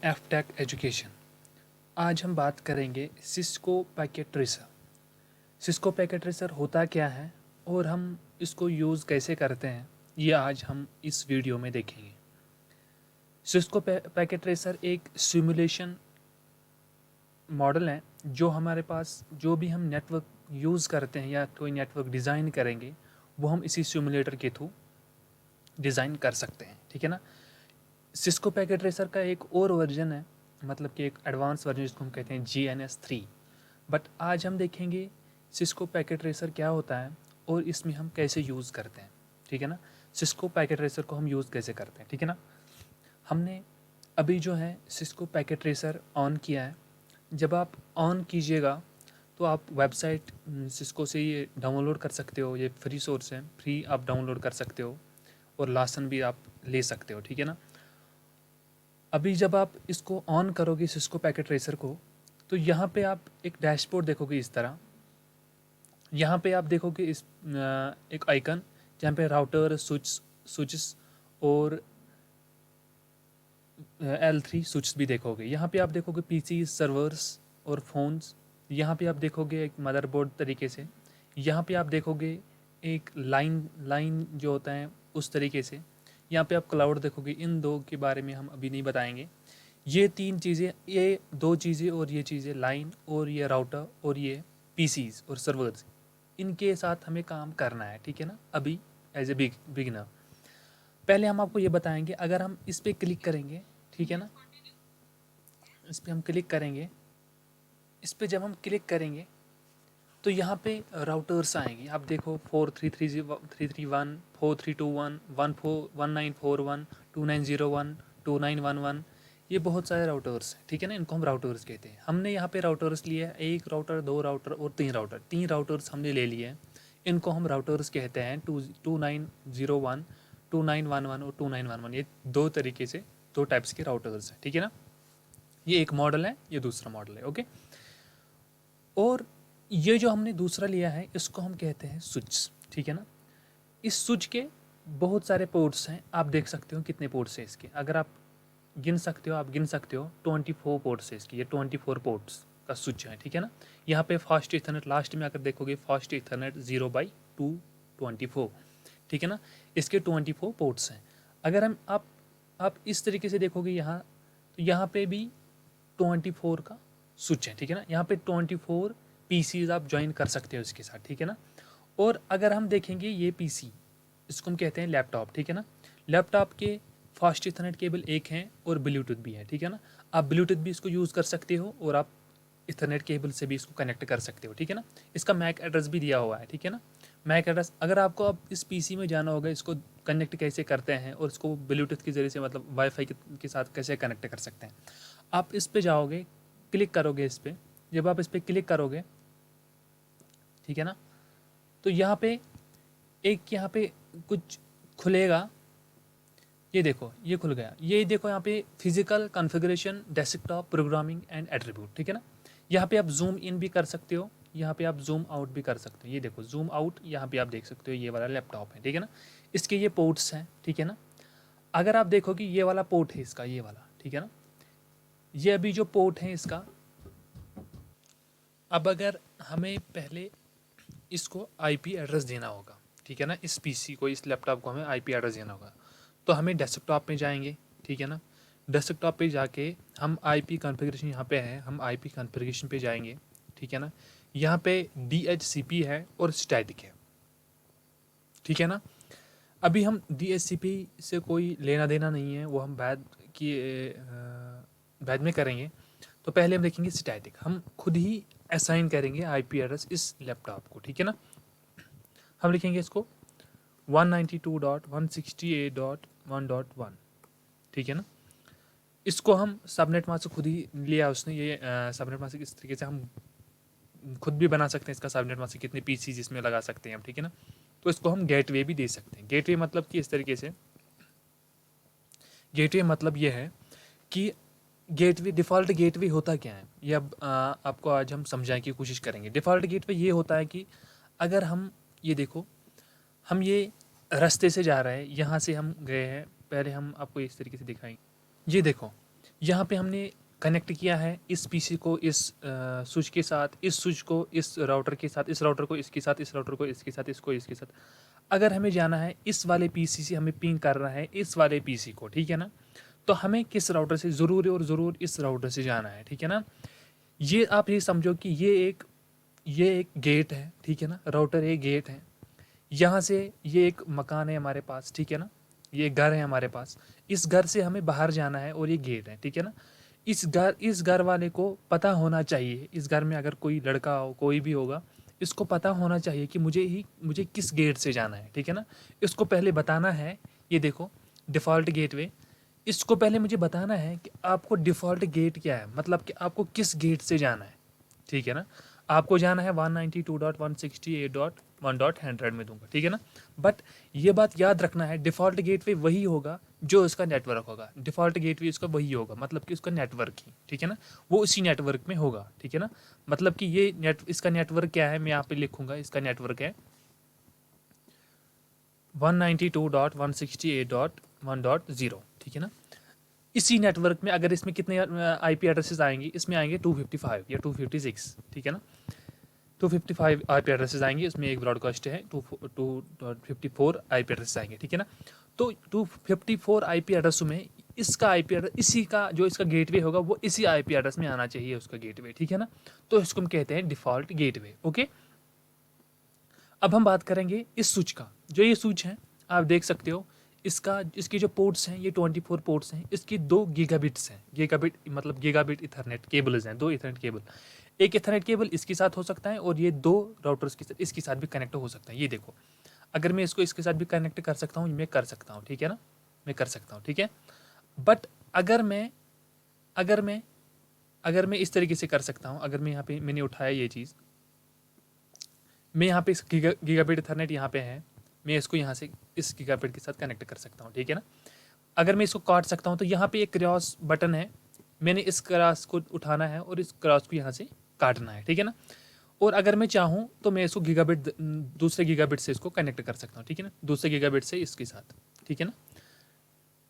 एफटेक education. आज हम बात करेंगे Cisco packet tracer. Cisco packet tracer होता क्या है और हम इसको यूज़ कैसे करते हैं, ये आज हम इस वीडियो में देखेंगे। सिस्को पैकेट ट्रेसर एक सिमुलेशन मॉडल है जो हमारे पास जो भी हम नेटवर्क यूज़ करते हैं या कोई नेटवर्क डिज़ाइन करेंगे वो हम इसी सिमुलेटर के थ्रू डिज़ाइन कर सकते हैं। ठीक है ना। सिस्को पैकेट ट्रेसर का एक और वर्जन है, मतलब कि एक एडवांस वर्जन जिसको हम कहते हैं GNS3। बट आज हम देखेंगे सिस्को पैकेट ट्रेसर क्या होता है और इसमें हम कैसे यूज़ करते हैं। ठीक है ना। सिस्को पैकेट ट्रेसर को हम यूज़ कैसे करते हैं। ठीक है ना। हमने अभी जो है सिस्को पैकेट ट्रेसर ऑन किया है। जब आप ऑन कीजिएगा तो आप वेबसाइट सिस्को से ये डाउनलोड कर सकते हो। ये फ्री सोर्स है, फ्री आप डाउनलोड कर सकते हो और लासन भी आप ले सकते हो। ठीक है ना। अभी जब आप इसको ऑन करोगे सिस्को पैकेट ट्रेसर को, तो यहाँ पे आप एक डैशबोर्ड देखोगे इस तरह। यहाँ पे आप देखोगे इस एक आइकन जहाँ पे राउटर स्विचेस और L3 स्विच भी देखोगे। यहाँ पे आप देखोगे पीसी सर्वर्स और फोन्स। यहाँ पे आप देखोगे एक मदरबोर्ड तरीके से। यहाँ पे आप देखोगे एक लाइन जो होता है उस तरीके से। यहाँ पे आप क्लाउड देखोगे। इन दो के बारे में हम अभी नहीं बताएंगे। ये तीन चीज़ें, ये दो चीज़ें और ये चीज़ें, लाइन और ये राउटर और ये पीसीज और सर्वर्स, इनके साथ हमें काम करना है। ठीक है ना। अभी एज ए बिगिनर पहले हम आपको ये बताएंगे। अगर हम इस पर क्लिक करेंगे, ठीक है ना, इस पर हम क्लिक करेंगे, इस पर जब हम क्लिक करेंगे तो यहाँ पे राउटर्स आएंगे। आप देखो 4330 331 1941 2901 2911, ये बहुत सारे राउटर्स हैं। ठीक है ना। इनको हम राउटर्स कहते हैं। हमने यहाँ पे राउटर्स लिए हैं, एक राउटर, दो राउटर और तीन राउटर्स हमने ले लिए हैं। इनको हम राउटर्स कहते हैं 2901 2911 और 2911। ये दो तरीके से दो टाइप्स के राउटर्स हैं। ठीक है ना। ये एक मॉडल है, ये दूसरा मॉडल है। ओके। और ये जो हमने दूसरा लिया है इसको हम कहते हैं स्विच। ठीक है ना। इस स्विच के बहुत सारे पोर्ट्स हैं। आप देख सकते हो कितने पोर्ट्स हैं इसके। अगर आप गिन सकते हो, आप गिन सकते हो 24 पोर्ट्स है इसकी। ये 24 पोर्ट्स का स्विच है। ठीक है ना। यहाँ पे फास्ट इथरनेट लास्ट में आकर देखोगे, फास्ट इथरनेट 0/224। ठीक है ना। इसके 24 पोर्ट्स हैं। अगर हम आप इस तरीके से देखोगे यहाँ, तो यहाँ पे भी 24 का स्विच है। ठीक है ना। यहाँ पे 24 पीसीज आप ज्वाइन कर सकते हो इसके साथ। ठीक है ना। और अगर हम देखेंगे ये पीसी, इसको हम कहते हैं लैपटॉप। ठीक है ना। लैपटॉप के फास्ट इथरनेट केबल एक है और ब्लूटूथ भी है। ठीक है ना। आप ब्लूटूथ भी इसको यूज़ कर सकते हो और आप इथरनेट केबल से भी इसको कनेक्ट कर सकते हो। ठीक है ना। इसका मैक एड्रेस भी दिया हुआ है। ठीक है ना। मैक एड्रेस, अगर आपको अब इस पीसी में जाना होगा, इसको कनेक्ट कैसे करते हैं और इसको ब्लूटूथ के ज़रिए से, मतलब वाईफाई के साथ कैसे कनेक्ट कर सकते हैं, आप इस पे जाओगे, क्लिक करोगे इस पर। जब आप इस पर क्लिक करोगे, ठीक है ना, तो यहाँ पे यहाँ पे कुछ खुलेगा। ये देखो, ये खुल गया। ये देखो यहाँ पे physical configuration, desktop, programming and attribute. ठीक है ना। यहाँ पे आप जूम इन भी कर सकते हो, यहाँ पे आप जूम आउट भी कर सकते हो। ये देखो जूम आउट, यहाँ पे आप देख सकते हो ये वाला लैपटॉप है। ठीक है ना। इसके ये पोर्ट्स हैं। ठीक है ना। अगर आप देखो कि ये वाला पोर्ट है इसका, ये वाला। ठीक है ना। ये अभी जो पोर्ट है इसका, अब अगर हमें पहले इसको आईपी एड्रेस देना होगा, ठीक है ना, इस पीसी को, इस लैपटॉप को हमें आईपी एड्रेस देना होगा, तो हमें डेस्कटॉप पे जाएंगे। ठीक है ना। डेस्कटॉप पे जाके हम आईपी कॉन्फ़िगरेशन, यहाँ पे है, हम आईपी कॉन्फ़िगरेशन पे जाएंगे। ठीक है ना। यहाँ पे DHCP है और स्टैटिक है। ठीक है ना। अभी हम DHCP से कोई लेना देना नहीं है, वो हम बाद में करेंगे। तो पहले हम देखेंगे स्टैटिक। हम खुद ही असाइन करेंगे आईपी एड्रेस इस लैपटॉप को। ठीक है ना। हम लिखेंगे इसको 192.168.1.1। ठीक है ना। इसको हम सबनेट मास्क खुद ही लिया उसने। ये सबनेट मास्क इस तरीके से हम खुद भी बना सकते हैं इसका सबनेट मास्क, कितने पीसी इसमें लगा सकते हैं हम। ठीक है ना। तो इसको हम गेटवे भी दे सकते हैं। गेटवे मतलब कि इस तरीके से, गेटवे मतलब ये है कि गेटवे, डिफ़ॉल्ट गेटवे होता क्या है, ये अब आपको आज हम समझाने की कोशिश करेंगे। डिफ़ॉल्ट गेटवे ये होता है कि अगर हम, ये देखो, हम ये रास्ते से जा रहे हैं, यहाँ से हम गए हैं, पहले हम आपको इस तरीके से दिखाएंगे। ये देखो, यहाँ पे हमने कनेक्ट किया है इस पीसी को इस स्विच के साथ, इस स्विच को इस राउटर के साथ, इस राउटर को इसके साथ, इस राउटर को इसके साथ, इसको इसके साथ। अगर हमें जाना है इस वाले पीसी से हमें पिंग करना है इस वाले पीसी को, ठीक है ना, तो हमें किस राउटर से ज़रूर और ज़रूर इस राउटर से जाना है, ठीक है ना। ये आप ये समझो कि ये एक गेट है, ठीक है ना, राउटर एक गेट है। यहाँ से ये एक मकान है हमारे पास, ठीक है ना, ये घर है हमारे पास। इस घर से हमें बाहर जाना है और ये गेट है, ठीक है ना। इस घर वाले को पता होना चाहिए, इस घर में अगर कोई लड़का हो कोई भी होगा, इसको पता होना चाहिए कि मुझे किस गेट से जाना है, ठीक है ना। इसको पहले बताना है, ये देखो डिफ़ॉल्ट गेटवे, इसको पहले मुझे बताना है कि आपको डिफ़ॉल्ट गेट क्या है, मतलब कि आपको किस गेट से जाना है, ठीक है ना। आपको जाना है 192.168.1.100 में दूंगा, ठीक है ना। बट ये बात याद रखना है, डिफ़ॉल्ट गेटवे वही होगा जो इसका नेटवर्क होगा, डिफ़ॉल्ट गेटवे इसका वही होगा, मतलब कि उसका नेटवर्क ही, ठीक है ना, वो उसी नेटवर्क में होगा, ठीक है ना। मतलब कि इसका नेटवर्क क्या है, मैं यहाँ पे लिखूंगा, इसका नेटवर्क है 192.168.1.0, ठीक है ना। इसी नेटवर्क में अगर इसमें कितने आईपी एड्रेसेस आएंगे, इसमें आएंगे 255 या 256, ठीक है ना। 255 आईपी एड्रेसेस आएंगे, इसमें एक ब्रॉडकास्ट है, 254 आईपी एड्रेसेस आएंगे, ठीक है ना। तो 254 आईपी एड्रेस में इसका आईपी एड्रेस, इसी का जो इसका गेटवे होगा वो इसी आईपी एड्रेस में आना चाहिए उसका गेटवे, ठीक है ना। तो इसको हम कहते हैं डिफ़ॉल्ट गेटवे, ओके। अब हम बात करेंगे इस स्विच का, जो ये स्विच है आप देख सकते हो, इसकी जो पोर्ट्स हैं ये 24 पोर्ट्स हैं, इसकी 2 गीगाबिट्स हैं, गीगाबिट मतलब गीगाबिट इथरनेट केबल्स हैं, 2 इथरनेट केबल, एक इथरनेट केबल इसके साथ हो सकता है और ये 2 राउटर्स के साथ इसके साथ भी कनेक्ट हो सकता है। ये देखो, अगर मैं इसको इसके साथ भी कनेक्ट कर सकता हूँ, मैं कर सकता हूँ, ठीक है ना, मैं कर सकता हूँ, ठीक है। बट अगर मैं अगर मैं अगर मैं इस तरीके से कर सकता हूँ, अगर मैं यहाँ पे मैंने उठाया ये चीज़, मैं यहाँ पे इस गीगाबिट इथरनेट यहाँ पे है, मैं इसको यहाँ से इस गीगाबिट के साथ कनेक्ट कर सकता हूँ, ठीक है ना। अगर मैं इसको काट सकता हूँ तो यहाँ पे एक क्रॉस बटन है, मैंने इस क्रॉस को उठाना है और इस क्रॉस को यहाँ से काटना है, ठीक है ना। और अगर मैं चाहूँ तो मैं इसको गीगाबिट दूसरे गीगाबिट से इसको कनेक्ट कर सकता हूँ, ठीक है ना, दूसरे गीगाबिट से इसके साथ, ठीक है ना।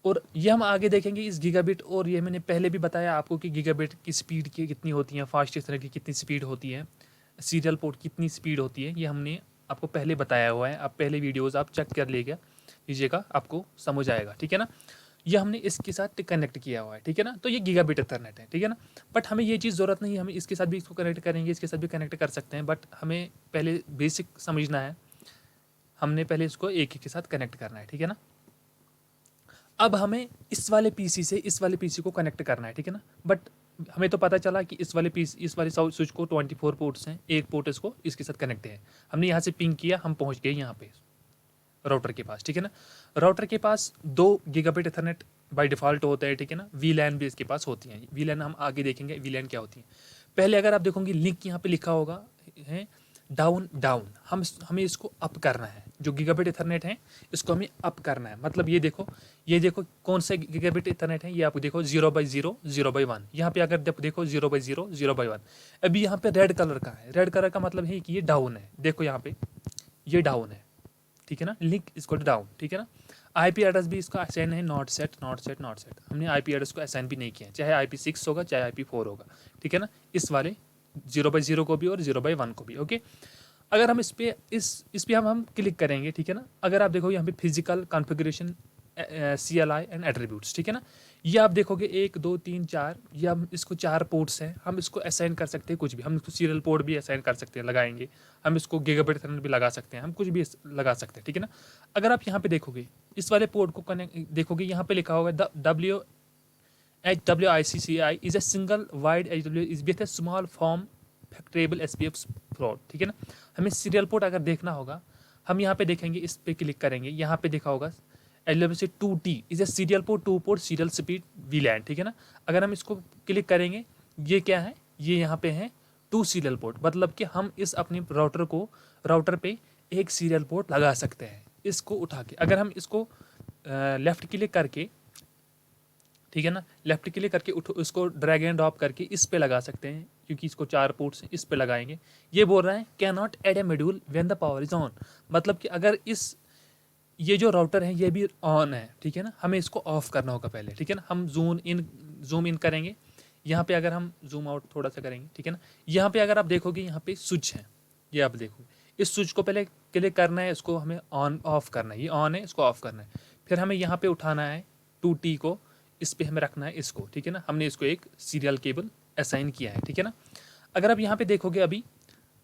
और ये हम आगे देखेंगे इस गीगाबिट, और ये मैंने पहले भी बताया आपको कि गीगाबिट की स्पीड की कितनी होती है, फास्ट इथरनेट की कितनी स्पीड होती है, सीरियल पोर्ट कितनी स्पीड होती है, ये हमने आपको पहले बताया हुआ है। आप पहले वीडियोज़ आप चेक कर लीजिएगा, आपको समझ आएगा, ठीक है ना। ये हमने इसके साथ कनेक्ट किया हुआ है, ठीक है ना। तो ये गीगाबिट इथरनेट है, ठीक है ना। बट हमें ये चीज़ ज़रूरत नहीं है, हमें इसके साथ भी इसको कनेक्ट करेंगे, इसके साथ भी कनेक्ट कर सकते हैं, बट हमें पहले बेसिक समझना है, हमने पहले इसको एक के साथ कनेक्ट करना है, ठीक है ना। अब हमें इस वाले पीसी से इस वाले पीसी को कनेक्ट करना है, ठीक है ना। बट हमें तो पता चला कि इस वाले स्विच को 24 पोर्ट्स हैं, एक पोर्ट इसको इसके साथ कनेक्ट है, हमने यहाँ से पिंग किया, हम पहुँच गए यहाँ पे राउटर के पास, ठीक है ना। राउटर के पास 2 गीगाबिट इथरनेट बाय डिफ़ॉल्ट होता है, ठीक है ना। वीलैन भी इसके पास होती हैं, वीलैन हम आगे देखेंगे वीलैन क्या होती है। पहले अगर आप देखोगे लिंक यहाँ पे लिखा होगा है डाउन डाउन, हमें इसको अप करना है, जो गीगाबिट इथरनेट है इसको हमें अप करना है। मतलब ये देखो कौन से गीगाबिट इथरनेट है, ये आप देखो 0/0 0/1, यहाँ पे अगर देखो 0/0 0/1, अभी यहाँ पे रेड कलर का है, रेड कलर का मतलब है कि ये डाउन है, देखो यहाँ पे ये डाउन है, ठीक है ना, लिंक इसको डाउन, ठीक है ना। आईपी एड्रेस भी इसका असाइन है not set not set not set, हमने आईपी एड्रेस को असाइन भी नहीं किया है, चाहे IP6 होगा चाहे IP4 होगा, ठीक है ना। इस वाले 0/0 को भी और 0/1 को भी, ओके। अगर हम इस पे हम क्लिक करेंगे, ठीक है ना। अगर आप देखो यहाँ पे physical configuration CLI and attributes, ठीक है ना, ये आप देखोगे 1 2 3 4, ये हम इसको 4 पोर्ट्स हैं, हम इसको असाइन कर सकते हैं कुछ भी, हम इसको सीरियल पोर्ट भी असाइन कर सकते हैं, लगाएंगे, हम इसको गीगाबिट इथरनेट भी लगा सकते हैं, हम कुछ भी लगा सकते हैं, ठीक है ना। अगर आप यहाँ पे देखोगे इस वाले पोर्ट को कनेक्ट देखोगे, यहाँ पे लिखा होगा HWICCI is a single wide HW is with a small form factorable SPF float, ठीक है ना। हमें सीरियल पोर्ट अगर देखना होगा, हम यहाँ पे देखेंगे, इस पे क्लिक करेंगे, यहाँ पे देखा होगा LWC 2T is a serial port 2 port serial speed VLAN, ठीक है ना। अगर हम इसको क्लिक करेंगे, ये क्या है, ये यहाँ पे है 2 सीरियल पोर्ट, मतलब कि हम इस अपने राउटर पे एक सीरियल पोर्ट लगा सकते हैं, इसको उठा के। अगर हम इसको लेफ्ट क्लिक करके, ठीक है ना, लेफ्ट क्लिक करके उसको ड्रैग एंड ड्रॉप करके इस पे लगा सकते हैं, क्योंकि इसको 4 पोर्ट्स इस पे लगाएंगे। ये बोल रहा है can not add a module when the power is on, मतलब कि अगर ये जो राउटर है ये भी ऑन है, ठीक है ना, हमें इसको ऑफ करना होगा पहले, ठीक है ना। हम जूम इन करेंगे, यहाँ पे अगर हम जूम आउट थोड़ा सा करेंगे, ठीक है ना, यहाँ पे अगर आप देखोगे यहाँ पे स्विच है, ये आप देखोगे, इस स्विच को पहले क्लिक करना है, इसको हमें ऑन ऑफ करना है, ये ऑन है, इसको ऑफ करना है। फिर हमें यहाँ पे उठाना है 2T को, इस पे हमें रखना है इसको, ठीक है ना, हमने इसको एक सीरियल केबल असाइन किया है, ठीक है ना। अगर आप यहाँ पे देखोगे अभी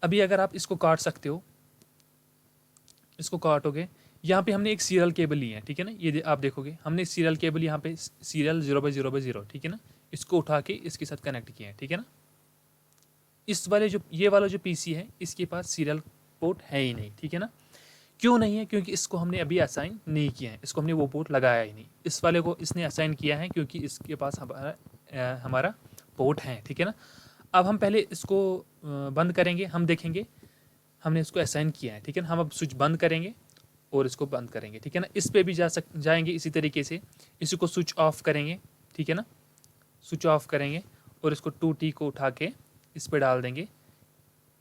अभी अगर आप इसको काट सकते हो, इसको काटोगे, यहाँ पे हमने एक सीरियल केबल ली है, ठीक है ना, ये आप देखोगे हमने सीरियल केबल यहाँ पे सीरियल 0/0/0, ठीक है ना, इसको उठा के इसके साथ कनेक्ट किया है, ठीक है ना। इस वाले जो ये वाला जो पीसी है इसके पास सीरियल पोर्ट है ही नहीं, ठीक है ना। क्यों नहीं है? क्योंकि इसको हमने अभी असाइन नहीं किया है, इसको हमने वो पोर्ट लगाया ही नहीं, इस वाले को इसने असाइन किया है क्योंकि इसके पास हमारा पोर्ट है, ठीक है ना। अब हम पहले इसको बंद करेंगे, हम देखेंगे हमने इसको असाइन किया है, ठीक है ना। हम अब स्विच बंद करेंगे और इसको बंद करेंगे, ठीक है ना। इस पे भी जाएंगे इसी तरीके से, इसी को स्विच ऑफ करेंगे, ठीक है ना, स्विच ऑफ करेंगे और इसको 2T को उठा के इस पे डाल देंगे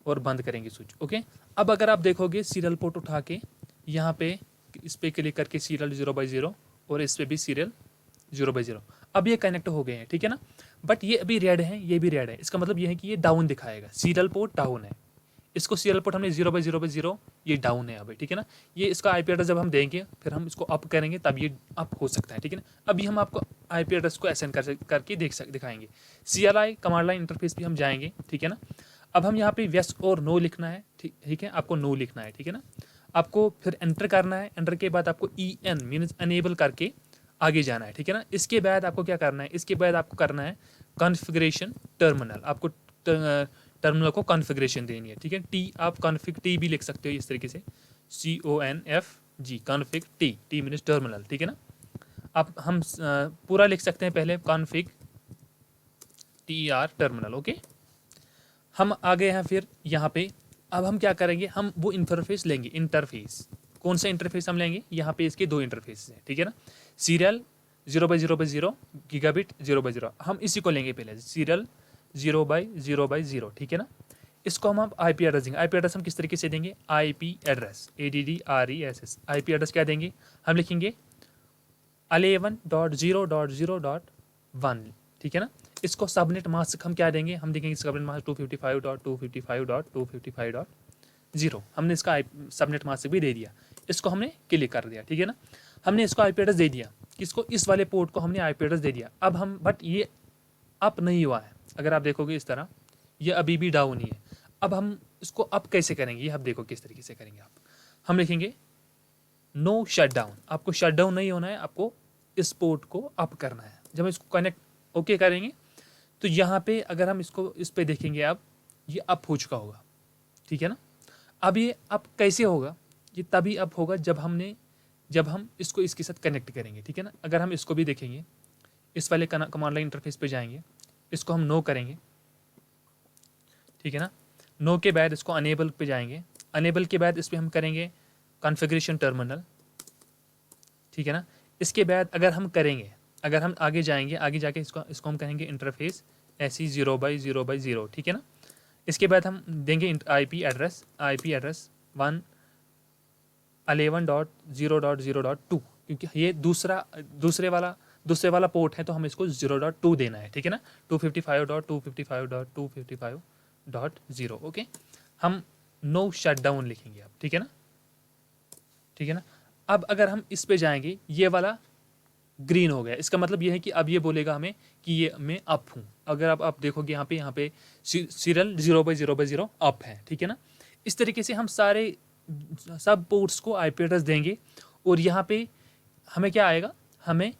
और बंद करेंगे स्विच, ओके। अब अगर आप देखोगे सीरियल पोर्ट उठा के यहाँ पे इस पे क्लिक करके सीरियल 0/0 और इस पे भी सीरियल 0/0, अब ये कनेक्ट हो गए हैं, ठीक है ना। बट ये अभी रेड है, ये भी रेड है, इसका मतलब ये है कि ये डाउन दिखाएगा, सीरियल पोर्ट डाउन है, इसको सीरियल पोर्ट हमने 0/0/0, ये डाउन है अभी, ठीक है ना। ये इसका आईपी एड्रेस जब हम देंगे फिर हम इसको अप करेंगे तब ये अप हो सकता है, ठीक है ना। अभी हम आपको आईपी एड्रेस को असाइन करके दिखाएंगे। CLI कमांड लाइन इंटरफेस पे हम जाएंगे, ठीक है ना। अब हम यहाँ पे यस और नो लिखना है, ठीक है, आपको नो लिखना है, ठीक है ना। आपको फिर एंटर करना है, एंटर के बाद आपको EN मीन्स अनेबल करके आगे जाना है, ठीक है ना। इसके बाद आपको क्या करना है, इसके बाद आपको करना है कॉन्फ़िगरेशन टर्मिनल, आपको टर्मिनल को कॉन्फ़िगरेशन देनी है, ठीक है। टी आप कॉन्फ़िग टी भी लिख सकते हो इस तरीके से, CONFG config T means terminal, ठीक है ना। आप हम पूरा लिख सकते हैं पहले कॉन्फ़िग TER टर्मिनल, ओके। हम आ गए हैं फिर यहाँ पे, अब हम क्या करेंगे, हम वो इंटरफेस लेंगे, इंटरफेस कौन सा इंटरफेस हम लेंगे, यहाँ पे इसके 2 इंटरफेस हैं, ठीक है ना। सीरियल 0/0/0, गीगाबिट 0/0, हम इसी को लेंगे पहले, सीरियल 0/0/0, ठीक है ना। इसको हम आईपी एड्रेस देंगे, आईपी एड्रेस हम किस तरीके से देंगे, IP address ADDRESS, IP address क्या देंगे, हम लिखेंगे 11.0.0.1, ठीक है ना। इसको सबनेट मास्क हम क्या देंगे, हम देखेंगे सबनेट मास्क 255.255.255.0, हमने इसका सबनेट मास्क भी दे दिया, इसको हमने क्लिक कर दिया, ठीक है ना। हमने इसको आईपी एड्रेस दे दिया, किसको, इस वाले पोर्ट को हमने आईपी एड्रेस दे दिया। अब हम बट ये अप नहीं हुआ है, अगर आप देखोगे इस तरह ये अभी भी डाउन ही है। अब हम इसको अप कैसे करेंगे, ये आप देखो किस तरीके से करेंगे आप, हम लिखेंगे नो शटडाउन, आपको शटडाउन नहीं होना है, आपको इस पोर्ट को अप करना है। जब हम इसको कनेक्ट ओके करेंगे तो यहाँ पे अगर हम इसको इस पे देखेंगे अब ये अप हो चुका होगा, ठीक है ना। अब ये अप कैसे होगा, ये तभी अप होगा जब हम इसको इसके साथ कनेक्ट करेंगे, ठीक है ना। अगर हम इसको भी देखेंगे, इस वाले कमांड लाइन इंटरफेस पे जाएंगे, इसको हम नो करेंगे, ठीक है ना। नो के बाद इसको अनेबल पे जाएंगे, अनेबल के बाद इस पर हम करेंगे कॉन्फ़िगरेशन टर्मिनल, ठीक है ना। इसके बाद अगर हम करेंगे, अगर हम आगे जाएंगे, आगे जाके इसको हम कहेंगे इंटरफेस ऐसी 0/0/0, ठीक है ना। इसके बाद हम देंगे आईपी एड्रेस 11.0.0.2, क्योंकि ये दूसरे वाला पोर्ट है तो हम इसको 0.2 देना है, ठीक है ना। 255.255.255.0, ओके। हम नो शटडाउन लिखेंगे अब, ठीक है ना, ठीक है ना। अब अगर हम इस पे जाएंगे, ये वाला ग्रीन हो गया, इसका मतलब ये है कि अब ये बोलेगा हमें कि ये मैं अप हूँ। अगर आप देखोगे यहाँ पे सीरियल 0/0/0 अप है, ठीक है ना। इस तरीके से हम सब पोर्ट्स को आईपी एड्रेस देंगे और यहाँ पे हमें क्या आएगा, हमें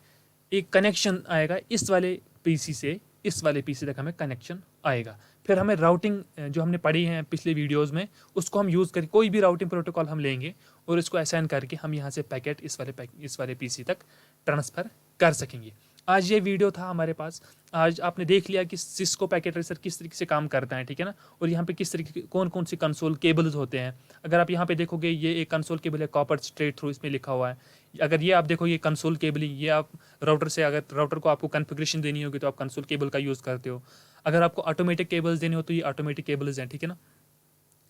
एक कनेक्शन आएगा इस वाले पीसी से इस वाले पीसी तक हमें कनेक्शन आएगा। फिर हमें राउटिंग जो हमने पढ़ी है पिछले वीडियोस में उसको हम यूज़ करके कोई भी राउटिंग प्रोटोकॉल हम लेंगे और इसको असाइन करके हम यहाँ से पैकेट इस वाले पीसी तक ट्रांसफ़र कर सकेंगे। आज ये वीडियो था हमारे पास, आज आपने देख लिया कि सिस्को पैकेट ट्रेसर किस तरीके से काम करता है, ठीक है ना। और यहाँ पे किस तरीके के कौन सी कंसोल केबल्स होते हैं। अगर आप यहाँ पे देखोगे ये एक कंसोल केबल है, कॉपर स्ट्रेट थ्रू इसमें लिखा हुआ है। अगर ये आप देखो ये कंसोल केबल ही, ये आप राउटर से अगर राउटर को आपको कॉन्फ़िगरेशन देनी होगी तो आप कंसोल केबल का यूज़ करते हो। अगर आपको ऑटोमेटिक केबल्स देने हो तो ये ऑटोमेटिक केबल्स हैं, ठीक है ना।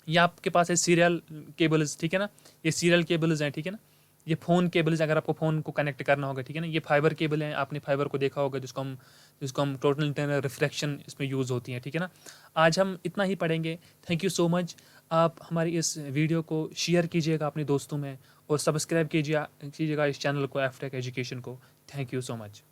ये आपके पास है सीरियल केबल्स, ठीक है ना, ये सीरियल केबल्स हैं, ठीक है ना। ये फ़ोन केबल्स, अगर आपको फ़ोन को कनेक्ट करना होगा, ठीक है ना, ये फाइबर केबल है, आपने फाइबर को देखा होगा, जिसको हम टोटल इंटरनल रिफ्लेक्शन इसमें यूज़ होती है, ठीक है ना। आज हम इतना ही पढ़ेंगे। Thank you so much. आप हमारी इस वीडियो को शेयर कीजिएगा अपने दोस्तों में, और सब्सक्राइब कीजिएगा इस चैनल को, एफटेक एजुकेशन को। Thank you so much.